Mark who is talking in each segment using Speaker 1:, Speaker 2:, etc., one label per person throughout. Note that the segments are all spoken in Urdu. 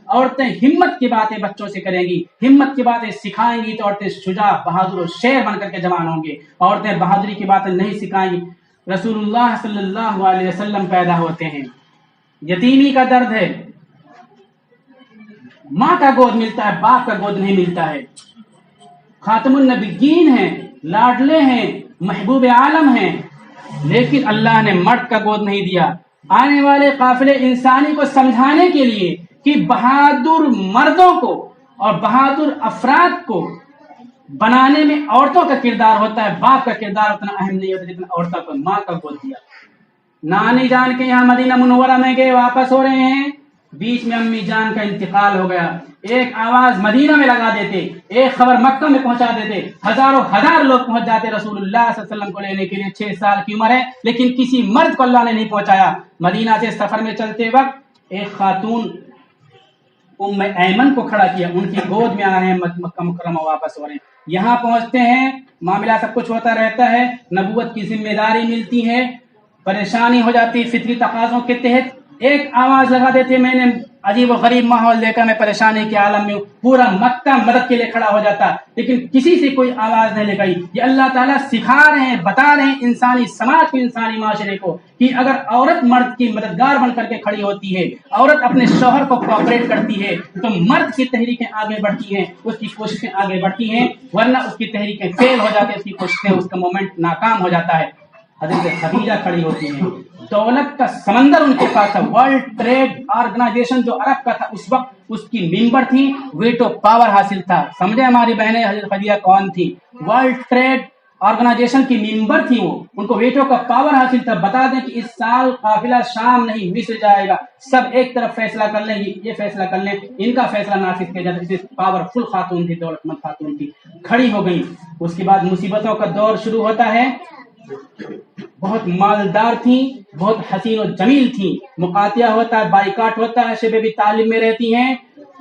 Speaker 1: عورتیں ہمت کی باتیں بچوں سے کریں گی، ہمت کی باتیں سکھائیں گی تو عورتیں شجاع، بہادر اور شیر بن کر کے جوان ہوں گے. عورتیں بہادری کی باتیں نہیں سکھائیں گی. رسول اللہ صلی اللہ علیہ وسلم پیدا ہوتے ہیں، یتیمی کا درد ہے، ماں کا گود ملتا ہے، باپ کا گود نہیں ملتا ہے. خاتم النبیین ہیں، لاڈلے ہیں، محبوب عالم ہیں، لیکن اللہ نے مرد کا گود نہیں دیا. آنے والے قافلے انسانی کو سمجھانے کے لیے کہ بہادر مردوں کو اور بہادر افراد کو بنانے میں عورتوں کا کردار ہوتا ہے، باپ کا کردار اتنا اہم نہیں ہوتا جتنا عورتوں کو ماں کا گود دیا. نانی جان کے یہاں مدینہ منورہ میں گئے، واپس ہو رہے ہیں، بیچ میں امی جان کا انتقال ہو گیا. ایک آواز مدینہ میں لگا دیتے، ایک خبر مکہ میں پہنچا دیتے، ہزاروں ہزار لوگ پہنچ جاتے رسول اللہ صلی اللہ علیہ وسلم کو لینے کے لیے. 6 سال کی عمر ہے لیکن کسی مرد کو اللہ نے نہیں پہنچایا. مدینہ سے سفر میں چلتے وقت ایک خاتون ام ایمن کو کھڑا کیا، ان کی گود میں آ رہے ہیں، مکہ مکرمہ واپس ہو رہے ہیں. یہاں پہنچتے ہیں، معاملہ سب کچھ ہوتا رہتا ہے، نبوت کی ذمہ داری ملتی ہے، پریشانی ہو جاتی ہے فطری تقاضوں کے تحت. ایک آواز لگا دیتے، میں نے عجیب و غریب ماحول دیکھا، میں پریشانی کے عالم میں ہوں. پورا مکہ مدد کے لیے کھڑا ہو جاتا لیکن کسی سے کوئی آواز نہیں لگائی. یہ اللہ تعالیٰ سکھا رہے ہیں، بتا رہے ہیں انسانی سماج کو، انسانی معاشرے کو کہ اگر عورت مرد کی مددگار بن کر کے کھڑی ہوتی ہے، عورت اپنے شوہر کو کوآپریٹ کرتی ہے تو مرد کی تحریکیں آگے بڑھتی ہیں، اس کی کوششیں آگے بڑھتی ہیں، ورنہ اس کی تحریکیں فیل ہو جاتی ہیں، اس کی کوششیں، اس کا مومنٹ ناکام ہو جاتا ہے. حضرت خدیجہ کھڑی ہوتی ہیں، دولت کا سمندر ان کے پاس تھا. ورلڈ ٹریڈ آرگنائزیشن جو عرب کا تھا اس وقت، اس کی ممبر تھی، ویٹو پاور حاصل تھا. سمجھے ہماری بہنیں حضرت خدیجہ کون تھی؟ ورلڈ ٹریڈ آرگنائزیشن کی ممبر تھی وہ، ان کو ویٹو کا پاور حاصل تھا. بتا دیں کہ اس سال قافلہ شام نہیں مصر جائے گا، سب ایک طرف فیصلہ کر لیں گے، یہ فیصلہ کر لیں، ان کا فیصلہ نافذ کیا جاتا ہے. پاورفل خاتون تھی، دولت مند خاتون تھی، کھڑی ہو گئی. اس کے بعد مصیبتوں کا دور شروع ہوتا ہے. بہت مالدار تھیں، بہت حسین و جمیل تھیں. مقاطعہ ہوتا ہے، بائیکاٹ ہوتا ہے، شب بھی تعلیم میں رہتی ہیں.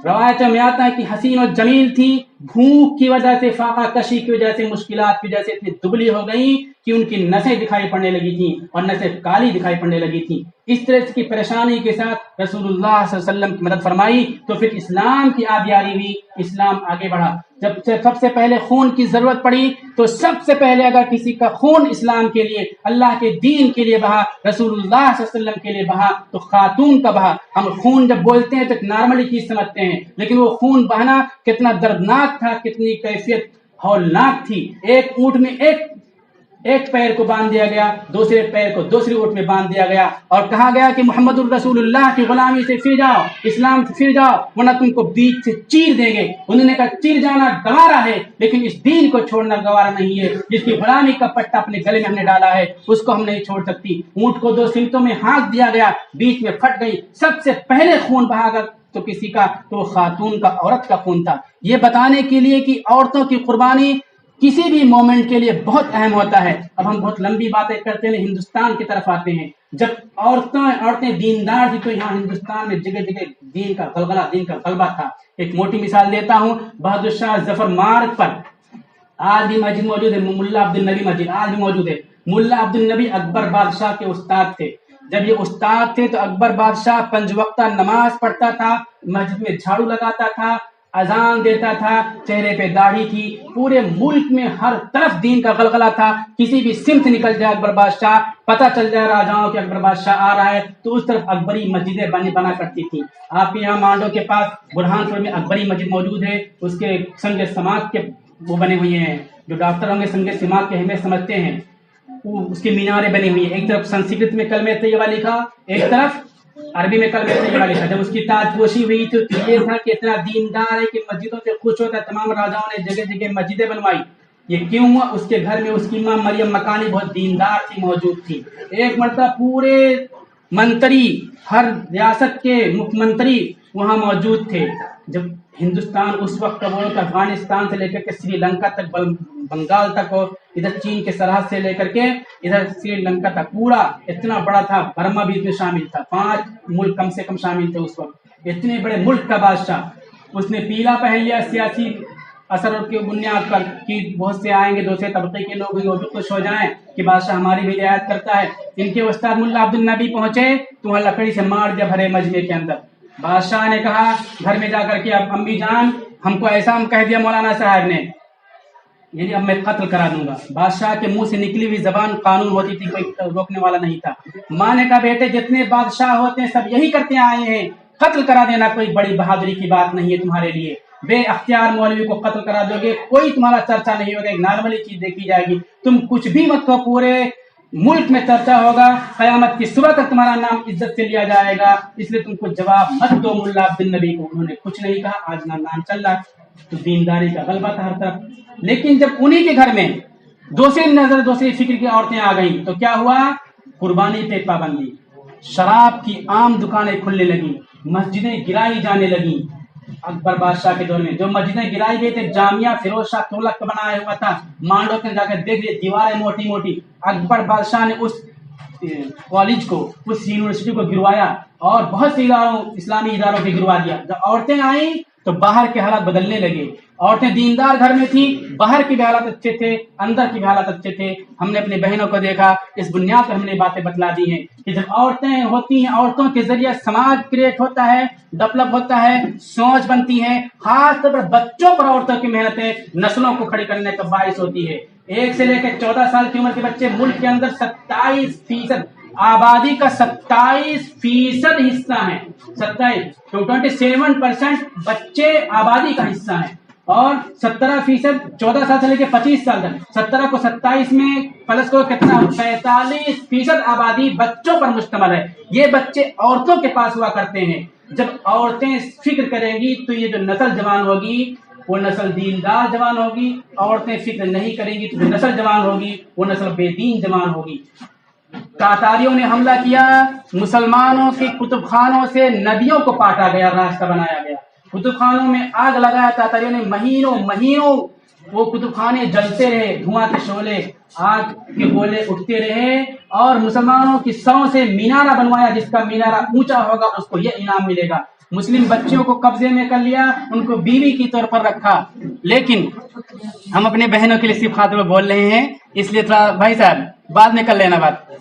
Speaker 1: روایتوں میں آتا ہے کہ حسین و جمیل تھی، بھوک کی وجہ سے، فاقہ کشی کی وجہ سے، مشکلات کی وجہ سے اتنی دبلی ہو گئی کہ ان کی نسیں دکھائی پڑنے لگی تھیں اور نسیں کالی دکھائی پڑنے لگی تھیں. اس طرح کی پریشانی کے ساتھ رسول اللہ صلی اللہ علیہ وسلم کی مدد فرمائی تو پھر اسلام کی آبیاری ہوئی، اسلام آگے بڑھا. جب سب سے پہلے خون کی ضرورت پڑی تو سب سے پہلے اگر کسی کا خون اسلام کے لیے، اللہ کے دین کے لیے بہا، رسول اللہ صلی اللہ علیہ وسلم کے لیے بہا تو خاتون کا بہا. ہم خون جب بولتے ہیں تو ایک نارملی چیز سمجھتے ہیں، لیکن وہ خون بہنا کتنا دردناک تھا، کتنی کیفیت ہولناک تھی. ایک اونٹ میں ایک پیر کو باندھ دیا گیا، دوسرے پیر کو دوسری اونٹ میں باندھ دیا گیا اور کہا گیا کہ محمد الرسول اللہ کی غلامی سے پھر جاؤ، اسلام سے پھر جاؤ ورنہ تم کو بیچ سے چیر دیں گے. انہوں نے کہا چیر جانا گوارا ہے لیکن اس دین کو چھوڑنا گوارا نہیں ہے. جس کی غلامی کا پٹا اپنے گلے میں ہم نے ڈالا ہے اس کو ہم نہیں چھوڑ سکتی. اونٹ کو 2 سمتوں میں ہانک دیا گیا، بیچ میں پھٹ گئی. سب سے پہلے خون بہا گا تو کسی کا، تو خاتون کا، عورت کا خون تھا. یہ بتانے کے لیے کہ عورتوں کی قربانی کسی بھی مومنٹ کے لیے بہت اہم ہوتا ہے. اب ہم بہت لمبی باتیں کرتے ہیں، ہندوستان کی طرف آتے ہیں. جب عورتیں دیندار تھی تو یہاں ہندوستان میں جگہ جگہ دین کا غلبہ تھا. ایک موٹی مثال دیتا ہوں، بہادر شاہ ظفر مارگ پر آج بھی مسجد موجود ہے، ملا عبد النبی مسجد آج بھی موجود ہے. ملا عبد النبی اکبر بادشاہ کے استاد تھے. جب یہ استاد تھے تو اکبر بادشاہ 5 وقتہ نماز پڑھتا تھا، مسجد میں جھاڑو لگاتا تھا، اذان دیتا تھا، چہرے پہ داڑھی تھی. پورے ملک میں ہر طرف دین کا غلغلہ تھا. کسی بھی سمت نکل جائے اکبر بادشاہ، پتہ چل جائے راجاؤں کہ اکبر بادشاہ آ رہا ہے تو اس طرف اکبری مسجدیں بنا کرتی تھی. آپ کے یہاں مانڈو کے پاس برہان پور میں اکبری مسجد موجود ہے، اس کے سنگ سماعت کے وہ بنے ہوئے ہیں، جو ڈاکٹر ہوں گے سنگ سماعت کی اہمیت سمجھتے ہیں. اس کی میناریں بنی ہوئی ہیں، ایک طرف سنسکرت میں کلمہ طیبہ لکھا، ایک طرف عربی میں کلمہ طیبہ لکھا. جب اس کی تاج پوشی ہوئی تو یہ تھا کہ اتنا دیندار ہے کہ مسجدوں سے خوش ہوتا ہے. تمام راجاؤں نے جگہ جگہ مسجدیں بنوائی. یہ کیوں ہوا؟ اس کے گھر میں اس کی ماں مریم مکانی بہت دیندار تھی، موجود تھی. ایک مرتبہ پورے منتری، ہر ریاست کے مکھ منتری وہاں موجود تھے. جب ہندوستان اس وقت کا ملک افغانستان سے لے کر کے سری لنکا تک، بنگال تک، اور ادھر چین کے سرحد سے لے کر کے ادھر سری لنکا تک پورا اتنا بڑا تھا. برما بھی اس میں شامل تھا. 5 ملک کم سے کم شامل تھے اس وقت. اتنے بڑے ملک کا بادشاہ، اس نے پیلا پہن لیا سیاسی اثر کی بنیاد پر کہ بہت سے آئیں گے، دوسرے طبقے کے لوگ وہ بھی خوش ہو جائیں کہ بادشاہ ہماری بھی رعایت کرتا ہے. ان کے استاد ملا عبد النبی پہنچے تو وہاں لکڑی سے مار دیا بھرے مجمع کے اندر. بادشاہ نے کہا گھر میں جا کر کے اب امی جان ہم کو ایسا ہم کہہ دیا مولانا صاحب نے، یعنی اب میں قتل کرا دوں گا۔ بادشاہ کے منہ سے نکلی ہوئی زبان قانون ہوتی تھی، کوئی روکنے والا نہیں تھا۔ ماں نے کہا بیٹے جتنے بادشاہ ہوتے ہیں سب یہی کرتے آئے ہیں، قتل کرا دینا کوئی بڑی بہادری کی بات نہیں ہے تمہارے لیے۔ بے اختیار مولوی کو قتل کرا دو گے، کوئی تمہارا چرچا نہیں ہوگا، ایک نارملی چیز دیکھی جائے گی، تم کچھ بھی مت کہو، پورے ملک میں چرچا ہوگا، قیامت کی صبح تک تمہارا نام عزت سے لیا جائے گا، اس لیے تم کو جواب مت دو ملا عبد النبی کو۔ انہوں نے کچھ نہیں کہا، آج نام چل رہا، تو دینداری کا غلبہ تھا ہر طرف۔ لیکن جب انہی کے گھر میں دوسری نظر دوسری فکر کی عورتیں آ گئیں تو کیا ہوا؟ قربانی پہ پابندی، شراب کی عام دکانیں کھلنے لگیں، مسجدیں گرائی جانے لگیں۔ اکبر بادشاہ کے دور میں جو مسجدیں گرائی گئی تھی، جامعہ فیروز شاہ تغلق کا بنایا ہوا تھا، مانڈو کے جا کر دیکھ لیے دیواریں موٹی موٹی، اکبر بادشاہ نے اس کالج کو، اس یونیورسٹی کو گروایا اور بہت سے اسلامی اداروں کے گروا دیا۔ جب عورتیں آئیں تو باہر کے حالات بدلنے لگے، عورتیں دیندار گھر میں تھیں، باہر کی بھی حالات اچھے تھے، اندر کی بھی حالات اچھے تھے۔ ہم نے اپنی بہنوں کو دیکھا، اس بنیاد پر ہم نے باتیں بتلا دی ہیں کہ جب عورتیں ہوتی ہیں، عورتوں کے ذریعے سماج کریٹ ہوتا ہے، ڈیولپ ہوتا ہے، سوچ بنتی ہے، خاص طور پر بچوں پر عورتوں کی محنتیں نسلوں کو کھڑی کرنے کا باعث ہوتی ہے۔ 1 سے لے کے 14 سال کی عمر کے بچے ملک کے اندر 27% آبادی کا 27% حصہ ہیں، 27% بچے آبادی کا حصہ ہیں، اور 17% 14 سال سے لے کے 25 سال تک، 17 کو 27 میں پلس کو کتنا، 45% آبادی بچوں پر مشتمل ہے۔ یہ بچے عورتوں کے پاس ہوا کرتے ہیں۔ جب عورتیں فکر کریں گی تو یہ جو نسل جوان ہوگی وہ نسل دیندار جوان ہوگی، عورتیں فکر نہیں کریں گی تو جو نسل جوان ہوگی وہ نسل بے دین جوان ہوگی۔ تاتاریوں نے حملہ کیا، مسلمانوں کے کتب خانوں سے ندیوں کو کاٹا گیا، راستہ بنایا گیا، کتب خانوں میں آگ لگایا تاتاریوں نے، مہینوں وہ کتب خانے جلتے رہے، دھواں کے شعلے، آگ کے گولے اٹھتے رہے، اور مسلمانوں کی سروں سے مینارہ بنوایا، جس کا مینارہ اونچا ہوگا اس کو یہ انعام ملے گا۔ مسلم بچیوں کو قبضے میں کر لیا، ان کو بیوی کی طور پر رکھا۔ لیکن ہم اپنے بہنوں کے لیے صرف خاطر میں بول رہے ہیں، اس لیے تھوڑا بھائی صاحب بعد میں کر لینا بات۔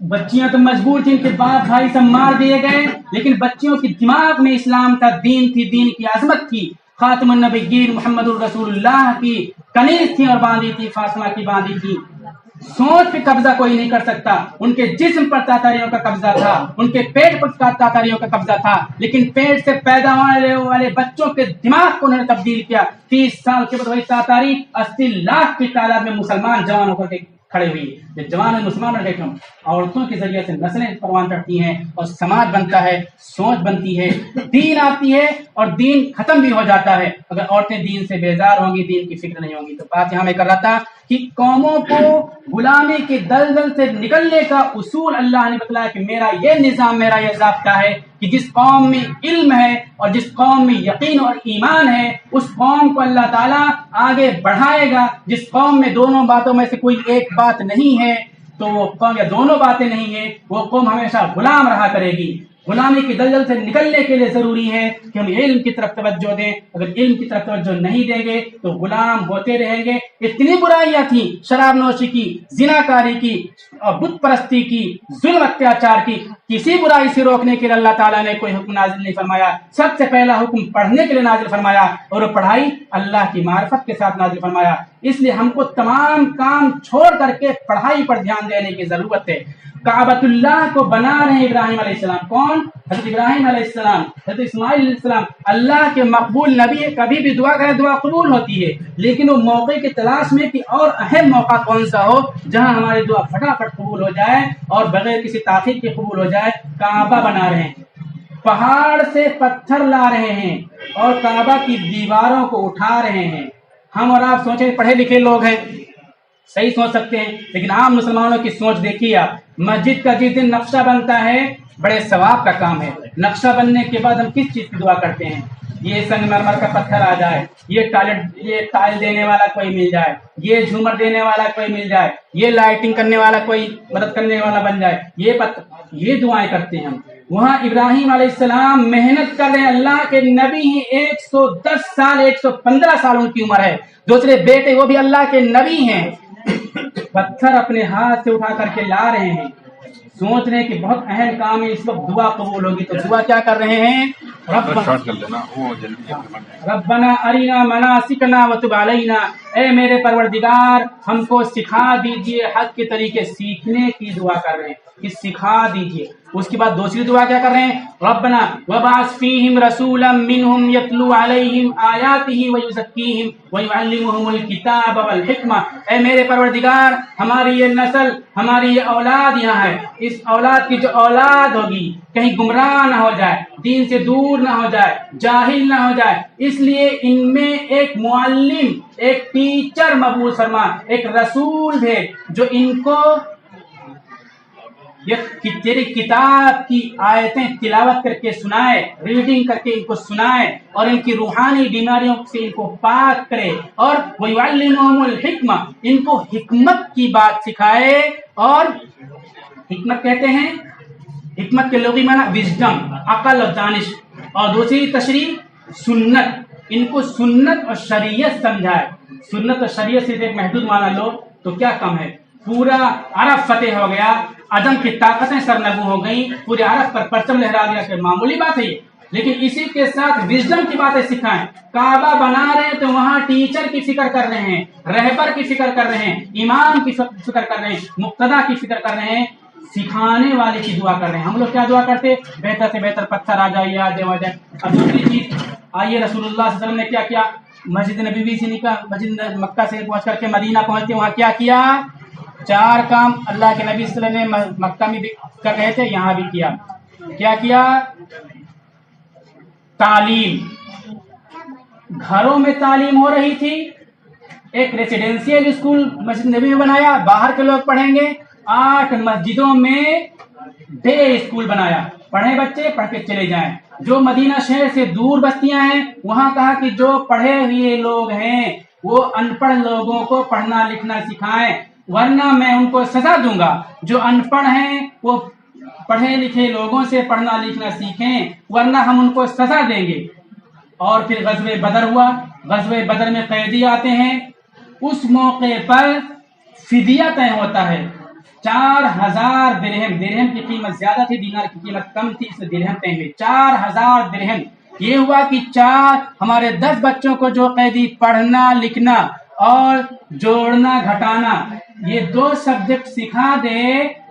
Speaker 1: بچیاں تو مجبور تھیں کہ باپ بھائی سب مار دیے گئے، لیکن بچیوں کے دماغ میں اسلام کا دین تھی، دین کی عظمت تھی۔ خاتم النبیین محمد الرسول اللہ کی کنیز تھی اور باندھی تھی، فاطمہ کی باندھی تھی۔ سوچ پہ قبضہ کوئی نہیں کر سکتا، ان کے جسم پر تاتاریوں کا قبضہ تھا، ان کے پیٹ پر تاتاریوں کا قبضہ تھا، لیکن پیٹ سے پیدا ہونے والے بچوں کے دماغ کو انہوں نے تبدیل کیا۔ 30 سال کے بعد وہی تاتاری 80 لاکھ کی تعداد میں مسلمان جوان ہو کر کے کھڑے ہوئی۔ جب جوان مسلمان رہے ہم عورتوں کے ذریعے سے نسلیں پروان چڑھتی ہیں اور سماج بنتا ہے، سوچ بنتی ہے، دین آتی ہے اور دین ختم بھی ہو جاتا ہے۔ اگر عورتیں دین سے بیزار ہوں گی، دین کی فکر نہیں ہوں گی۔ تو بات یہاں میں کر رہا تھا کہ قوموں کو غلامی کے دلدل سے نکلنے کا اصول اللہ نے بتلایا کہ میرا یہ نظام، میرا یہ ضابطہ ہے کہ جس قوم میں علم ہے اور جس قوم میں یقین اور ایمان ہے اس قوم کو اللہ تعالیٰ آگے بڑھائے گا۔ جس قوم میں دونوں باتوں میں سے کوئی ایک بات نہیں ہے تو وہ قوم، یا دونوں باتیں نہیں ہیں، وہ قوم ہمیشہ غلام رہا کرے گی۔ غلامی کی دلدل سے نکلنے کے لیے ضروری ہے کہ ہم علم کی طرف توجہ دیں۔ اگر علم کی طرف توجہ نہیں دیں گے تو غلام ہوتے رہیں گے۔ اتنی برائیاں تھیں، شراب نوشی کی، زناکاری کی، بت پرستی کی، ظلم اتیاچار کی، کسی برائی سے روکنے کے لیے اللہ تعالیٰ نے کوئی حکم نازل نہیں فرمایا۔ سب سے پہلا حکم پڑھنے کے لیے نازل فرمایا، اور وہ پڑھائی اللہ کی معرفت کے ساتھ نازل فرمایا۔ اس لیے ہم کو تمام کام چھوڑ کر کے پڑھائی پر دھیان دینے کی ضرورت ہے۔ کعبۃ اللہ کو بنا رہے ہیں ابراہیم علیہ السلام۔ کون؟ حضرت ابراہیم علیہ السلام، حضرت اسماعیل علیہ السلام۔ اللہ کے مقبول نبی ہے، کبھی بھی دعا کرے دعا قبول ہوتی ہے، لیکن وہ موقع کی تلاش میں کہ اور اہم موقع کون سا ہو جہاں ہماری دعا فٹافٹ قبول ہو جائے اور بغیر کسی تاخیر کے قبول ہو جائے۔ کعبہ بنا رہے ہیں، پہاڑ سے پتھر لا رہے ہیں اور کعبہ کی دیواروں کو اٹھا رہے ہیں۔ ہم اور آپ سوچیں پڑھے لکھے لوگ ہیں، صحیح سوچ سکتے ہیں، لیکن عام مسلمانوں کی سوچ دیکھیے آپ۔ مسجد کا جس دن نقشہ بنتا ہے بڑے ثواب کا کام ہے۔ نقشہ بننے کے بعد ہم کس چیز کی دعا کرتے ہیں؟ یہ سنگ مرمر کا پتھر آ جائے، یہ ٹائل دینے والا کوئی مل جائے، یہ جھومر دینے والا کوئی مل جائے، یہ لائٹنگ کرنے والا کوئی مدد کرنے والا بن جائے، یہ دعائیں کرتے ہیں ہم۔ وہاں ابراہیم علیہ السلام محنت کر رہے ہیں، اللہ کے نبی ہیں، 110 سال 115 سال ان کی عمر ہے۔ دوسرے بیٹے وہ بھی اللہ کے نبی ہیں، پتھر اپنے ہاتھ سے اٹھا کر کے لا رہے ہیں۔ سوچ رہے ہیں کہ بہت اہم کام ہے، اس وقت دعا قبول ہوگی، تو دعا کیا کر رہے ہیں؟ ربنا ارینا مناسکنا وتب علینا، اے میرے پروردگار ہم کو سکھا دیجئے حج کے طریقے سیکھنے کی دعا کر رہے ہیں کہ سکھا دیجئے۔ اس کے بعد دوسری دعا کیا کر رہے ہیں؟ ربنا وبعث فیہم رسولا منہم یتلو علیہم آیاتہ ویزکیہم ویعلمہم الکتاب والحکمہ، اے میرے پروردگار ہماری یہ نسل، ہماری یہ اولاد یہاں ہے، اس اولاد کی جو اولاد ہوگی کہیں گمراہ نہ ہو جائے، دین سے دور نہ ہو جائے، جاہل نہ ہو جائے، اس لیے ان میں ایک معلم، ایک ٹیچر مبعوث فرما، ایک رسول ہے جو ان کو یہ تیری کتاب کی آیتیں تلاوت کر کے سنائے، ریڈنگ کر کے ان کو سنائے اور ان کی روحانی بیماریوں سے ان کو پاک کرے، اور وَيُعَلِّمُهُمُ الْحِكْمَةَ ان کو حکمت کی بات سکھائے۔ اور حکمت کہتے ہیں، حکمت کے لغوی معنی وزڈم، عقل اور دانش، اور دوسری تشریح سنت، ان کو سنت اور شریعت سمجھائے۔ سنت اور شریعت صرف ایک محدود معنی لو تو کیا کم ہے، پورا عرب فتح ہو گیا، عدم کی طاقتیں سرنگو ہو گئیں، پورے عرب پر پرچم لہرا گیا، کہ معمولی بات ہے یہ، لیکن اسی کے ساتھ وزڈم کی باتیں سکھائیں۔ کعبہ بنا رہے ہیں تو وہاں ٹیچر کی فکر کر رہے ہیں، رہبر کی فکر کر رہے ہیں، امام کی فکر کر رہے ہیں، مقتدا کی فکر کر رہے ہیں، سکھانے والے کی دعا کر رہے ہیں۔ ہم لوگ کیا دعا کرتے؟ بہتر سے بہتر پتھر آ جائے، آ جائے۔ اب دوسری چیز آئیے، رسول اللہ صلی اللہ علیہ وسلم نے کیا کیا؟ مسجد نبوی سے نکلا، مسجد مکہ سے پہنچ کر کے مدینہ پہنچتے وہاں کیا کیا؟ 4 کام اللہ کے نبی صلی اللہ علیہ وسلم نے مکہ میں بھی کر رہے تھے، یہاں بھی کیا۔ کیا کیا؟ تعلیم، گھروں میں تعلیم ہو رہی تھی، ایک ریسیڈینشیل اسکول مسجد نبی میں بنایا، باہر کے لوگ پڑھیں گے۔ 8 مسجدوں میں ڈے اسکول بنایا، پڑھیں بچے، پڑھ کے چلے جائیں۔ جو مدینہ شہر سے دور بستیاں ہیں وہاں کہا کہ جو پڑھے ہوئے لوگ ہیں وہ ان پڑھ لوگوں کو پڑھنا لکھنا سکھائیں، ورنہ میں ان کو سزا دوں گا۔ جو ان پڑھ ہیں وہ پڑھے لکھے لوگوں سے پڑھنا لکھنا سیکھیں، ورنہ ہم ان کو سزا دیں گے۔ اور پھر غزوہ بدر ہوا، غزوہ بدر میں قیدی آتے ہیں، اس موقع پر فدیہ طے ہوتا ہے۔ 4000 درہم، درہم کی قیمت زیادہ تھی، دینار کی قیمت کم تھی، اس لیے درہم طے ہوئے۔ 4000 درہم، یہ ہوا کہ ہمارے 10 بچوں کو جو قیدی پڑھنا لکھنا اور جوڑنا گھٹانا یہ 2 سبجیکٹ سکھا دے،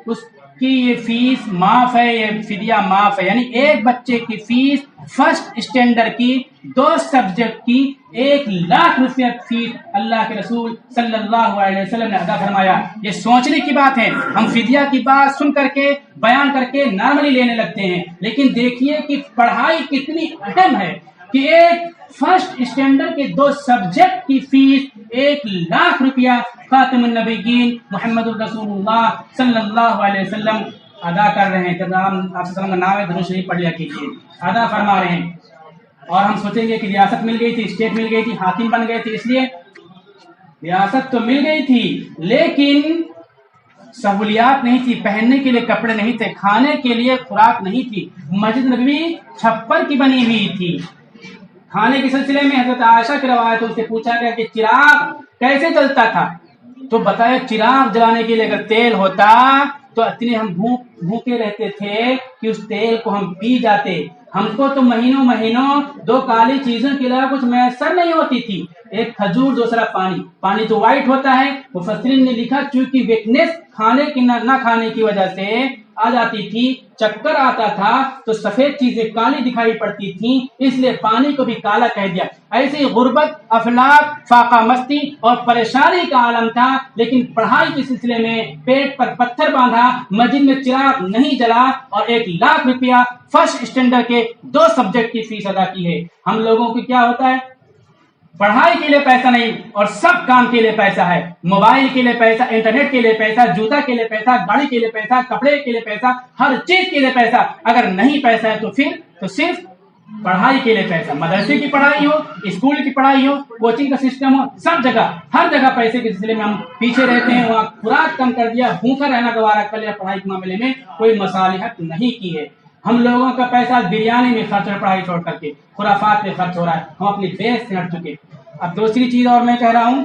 Speaker 1: اس کی یہ فیس معاف ہے، یہ فدیہ معاف ہے۔ یعنی ایک بچے کی فیس فرسٹ اسٹینڈرڈ کی 2 سبجیکٹ کی 1,00,000 روپیہ فیس اللہ کے رسول صلی اللہ علیہ وسلم نے ادا فرمایا۔ یہ سوچنے کی بات ہے، ہم فدیہ کی بات سن کر کے بیان کر کے نارملی لینے لگتے ہیں، لیکن دیکھیے کہ پڑھائی کتنی اہم ہے کہ ایک فرسٹ اسٹینڈرڈ کے 2 سبجیکٹ کی فیس 1,00,000 روپیہ خاتم النبیین محمد الرسول اللہ صلی اللہ علیہ وسلم ادا کر رہے ہیں۔ جب آپ صلی اللہ علیہ وسلم کا نام ہے درود شریف پڑھ لیا کیجیے، ادا فرما رہے ہیں۔ اور ہم سوچیں گے کہ ریاست مل گئی تھی، اسٹیٹ مل گئی تھی، حاکم بن گئے تھے، اس لیے ریاست تو مل گئی تھی لیکن سہولیات نہیں تھی، پہننے کے لیے کپڑے نہیں تھے، کھانے کے لیے خوراک نہیں تھی۔ مسجد نبوی چھپر کی بنی ہوئی تھی۔ کھانے کے سلسلے میں حضرت عائشہ کی روایت ہے، اس سے پوچھا گیا کہ چراغ کیسے جلتا تھا، تو بتایا چراغ جلانے کے لیے اگر تیل ہوتا تو اتنے ہم بھوکے رہتے تھے کہ اس تیل کو ہم پی جاتے۔ ہم کو تو مہینوں 2 کالی چیزوں کے علاوہ کچھ میسر نہیں ہوتی تھی، ایک کھجور، دوسرا پانی۔ پانی تو وائٹ ہوتا ہے، مفسرین نے لکھا چونکہ ویکنیس کھانے کی نہ کھانے کی وجہ سے آ جاتی تھی، چکر آتا تھا تو سفید چیزیں کالی دکھائی پڑتی تھیں، اس لیے پانی کو بھی کالا کہہ دیا۔ ایسے ہی غربت، افلاک، فاقہ مستی اور پریشانی کا عالم تھا، لیکن پڑھائی کے سلسلے میں پیٹ پر پتھر باندھا، مسجد میں چراغ نہیں جلا اور 1,00,000 روپیہ فرسٹ اسٹینڈرڈ کے 2 سبجیکٹ کی فیس ادا کی ہے۔ ہم لوگوں کو کیا ہوتا ہے؟ پڑھائی کے لیے پیسہ نہیں اور سب کام کے لیے پیسہ ہے، موبائل کے لیے پیسہ، انٹرنیٹ کے لیے پیسہ، جوتا کے لیے پیسہ، گاڑی کے لیے پیسہ، کپڑے کے لیے پیسہ، ہر چیز کے لیے پیسہ۔ اگر نہیں پیسہ ہے تو صرف پڑھائی کے لیے پیسہ، مدرسے کی پڑھائی ہو، اسکول کی پڑھائی ہو، کوچنگ کا سسٹم ہو، سب جگہ ہر جگہ پیسے کے سلسلے میں ہم پیچھے رہتے ہیں۔ وہاں خوراک کم کر دیا، بھوکا رہنا گوارا کر لیا، پڑھائی کے معاملے میں کوئی مصالحت نہیں کی ہے۔ ہم لوگوں کا پیسہ بریانی میں خرچ ہے، پڑھائی چھوڑ کر کے خرافات میں خرچ ہو رہا ہے، ہم اپنی بیس سے ہٹ چکے۔ اب دوسری چیز اور میں کہہ رہا ہوں،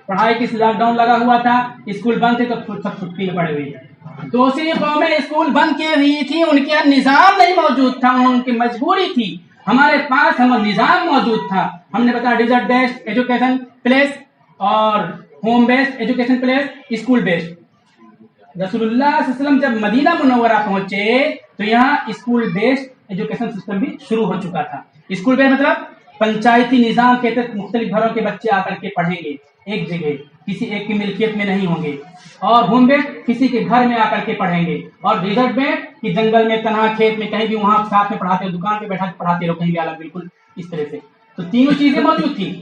Speaker 1: پڑھائی کی لاک ڈاؤن لگا ہوا تھا، اسکول بند تھے تو سب چھٹی میں پڑے ہوئے، دوسری قومیں اسکول بند کی ہوئی تھی، ان کے یہاں نظام نہیں موجود تھا، ان کی مجبوری تھی. ہمارے پاس ہم نظام موجود تھا. ہم نے بتایا ڈیزرٹ بیسڈ ایجوکیشن پلیس اور home based education place, school based. رسول اللہ صلی اللہ علیہ وسلم جب مدینہ منورہ پہنچے تو یہاں اسکول بیسڈ ایجوکیشن سسٹم بھی شروع ہو چکا تھا. اسکول بیسڈ مطلب پنچایتی نظام کے تحت مختلف گھروں کے بچے آ کر کے پڑھیں گے ایک جگہ، کسی ایک کی ملکیت میں نہیں ہوں گے. اور ہوم بیسڈ کسی کے گھر میں آ کر کے پڑھیں گے. اور ڈیزرٹ بیسڈ کہ جنگل میں، تنہا کھیت میں، کہیں بھی وہاں ساتھ میں پڑھاتے، دکان پہ بیٹھا کے پڑھاتے رہو، کہیں بھی الگ، بالکل اس طرح سے. تو تینوں چیزیں موجود تھی.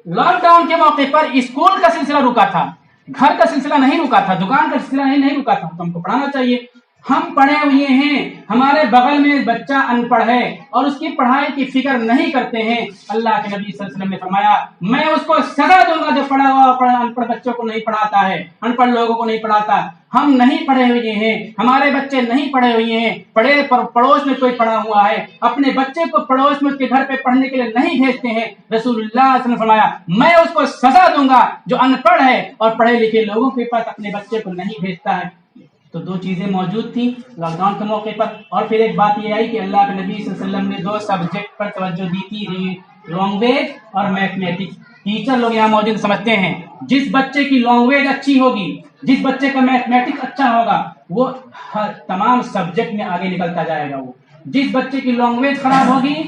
Speaker 1: لاک ڈاؤن کے موقع پر اسکول کا سلسلہ رکا تھا، گھر کا سلسلہ نہیں رکا تھا، دکان کا سلسلہ نہیں رکا تھا. تو ہم کو پڑھانا چاہیے. ہم پڑھے ہوئے ہیں، ہمارے بغل میں بچہ ان پڑھ ہے اور اس کی پڑھائی کی فکر نہیں کرتے ہیں. اللہ کے نبی صلی اللہ علیہ وسلم نے فرمایا میں اس کو سزا دوں گا جو پڑھا ہوا ان پڑھ بچوں کو نہیں پڑھاتا ہے، ان پڑھ لوگوں کو نہیں پڑھاتا. ہم نہیں پڑھے ہوئے ہیں، ہمارے بچے نہیں پڑھے ہوئے ہیں، پڑوس میں کوئی پڑھا ہوا ہے، اپنے بچے کو پڑوس میں اس کے گھر پہ پڑھنے کے لیے نہیں بھیجتے ہیں. رسول اللہ صلی اللہ علیہ وسلم نے فرمایا میں اس کو سزا دوں گا جو ان پڑھ ہے اور پڑھے لکھے لوگوں کے پاس اپنے بچے کو نہیں بھیجتا ہے. تو دو چیزیں موجود تھیں لاک ڈاؤن کے موقع پر. اور پھر ایک بات یہ آئی کہ اللہ کے نبی صلی اللہ علیہ وسلم نے دو سبجیکٹ پر توجہ دی تھی، لینگویج اور میتھمیٹکس. ٹیچر لوگ یہاں موجود سمجھتے ہیں جس بچے کی لینگویج اچھی ہوگی، جس بچے کا میتھمیٹکس اچھا ہوگا، وہ تمام سبجیکٹ میں آگے نکلتا جائے گا. وہ جس بچے کی لینگویج خراب ہوگی،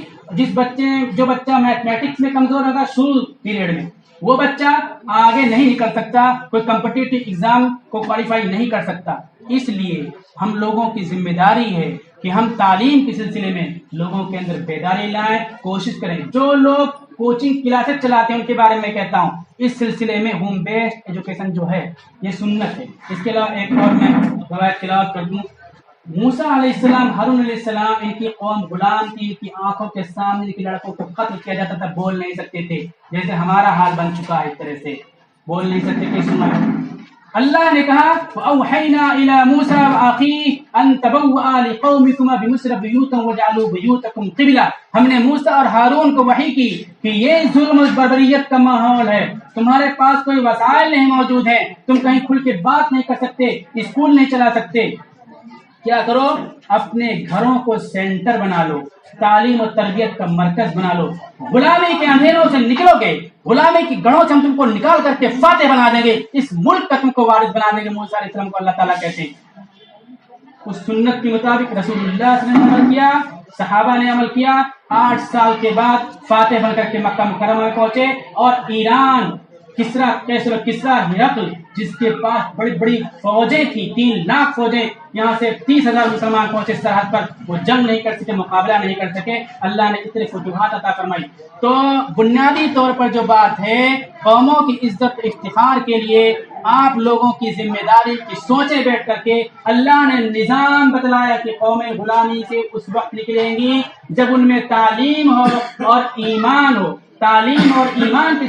Speaker 1: جو بچہ میتھمیٹکس میں کمزور ہوگا شروع پیریڈ میں، وہ بچہ آگے نہیں نکل سکتا، کوئی کمپٹیٹو ایگزام کو کوالیفائی نہیں کر سکتا. اس لیے ہم لوگوں کی ذمہ داری ہے کہ ہم تعلیم کے سلسلے میں لوگوں کے اندر بیداری لائیں، کوشش کریں. جو لوگ کوچنگ کلاسز چلاتے ہیں ان کے بارے میں کہتا ہوں اس سلسلے میں ہوم بیسڈ ایجوکیشن جو ہے یہ سنت ہے. اس کے علاوہ ایک اور میں روایت تلاوت کر دوں. موسیٰ علیہ السلام، ہارون علیہ السلام، ان کی قوم غلام تھی، ان کی آنکھوں کے سامنے کے لڑکوں کو قتل کیا جاتا تھا، بول نہیں سکتے تھے. جیسے ہمارا حال بن چکا ہے، اس طرح سے بول نہیں سکتے تھے. سنا اللہ نے کہا وَأَوْحَيْنَا إِلَى مُوسَىٰ وَأَخِيهِ أَن تَبَوَّآ لِقَوْمِكُمَا بِمِصْرَ بُيُوتًا وَاجْعَلُوا بُيُوتَكُمْ قِبْلَةً. ہم نے موسیٰ اور ہارون کو وحی کی کہ یہ ظلم و بربریت کا ماحول ہے، تمہارے پاس کوئی وسائل نہیں موجود ہیں، تم کہیں کھل کے بات نہیں کر سکتے، اسکول نہیں چلا سکتے. کیا کرو اپنے گھروں کو سینٹر بنا لو، تعلیم و تربیت کا مرکز بنا لو. غلامی کے اندھیروں سے نکلو گے، غلامی کی گڑھوں سے ہم تم کو نکال کر کے فاتح بنا دیں گے، اس ملک کا تم کو وارث بنا دیں گے. موسیٰ علیہ السلام کو اللہ تعالیٰ کہتے ہیں. اس سنت کے مطابق رسول اللہ صلی اللہ علیہ وسلم نے عمل کیا، صحابہ نے عمل کیا. 8 سال کے بعد فاتح بن کر کے مکہ مکرمہ میں پہنچے اور ایران کسرا ہرقل جس کے پاس بڑی بڑی فوجیں تھیں، 3 لاکھ فوجیں، یہاں سے 30,000 مسلمان پہنچے سرحد پر، وہ جنگ نہیں کر سکے، مقابلہ نہیں کر سکے. اللہ نے اتنے فتوحات عطا فرمائی. تو بنیادی طور پر جو بات ہے قوموں کی عزت افتخار کے لیے آپ لوگوں کی ذمہ داری کی سوچیں بیٹھ کر کے اللہ نے نظام بتلایا کہ قومیں غلامی سے اس وقت نکلیں گی جب ان میں تعلیم ہو اور ایمان ہو. تعلیم اور ایمان کے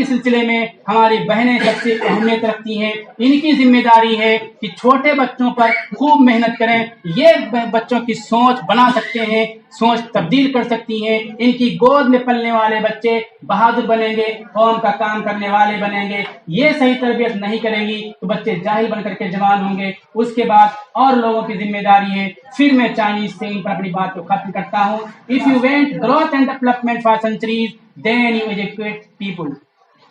Speaker 1: سلسلے میں ہماری بہنیں سب سے اہمیت رکھتی ہیں. ان کی ذمہ داری ہے کہ چھوٹے بچوں پر خوب محنت کریں. یہ بچوں کی سوچ بنا سکتے ہیں، سوچ تبدیل کر سکتی ہیں. ان کی گود میں پلنے والے بچے بہادر بنیں گے، قوم کا کام کرنے والے بنیں گے. یہ صحیح تربیت نہیں کریں گی تو بچے جاہل بن کر کے جوان ہوں گے. اس کے بعد اور لوگوں کی ذمہ داری ہے. پھر میں چائنیز سے ان پر اپنی بات کو ختم کرتا ہوں. If you want growth and development for centuries, then you educate people.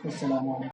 Speaker 1: السلام علیکم.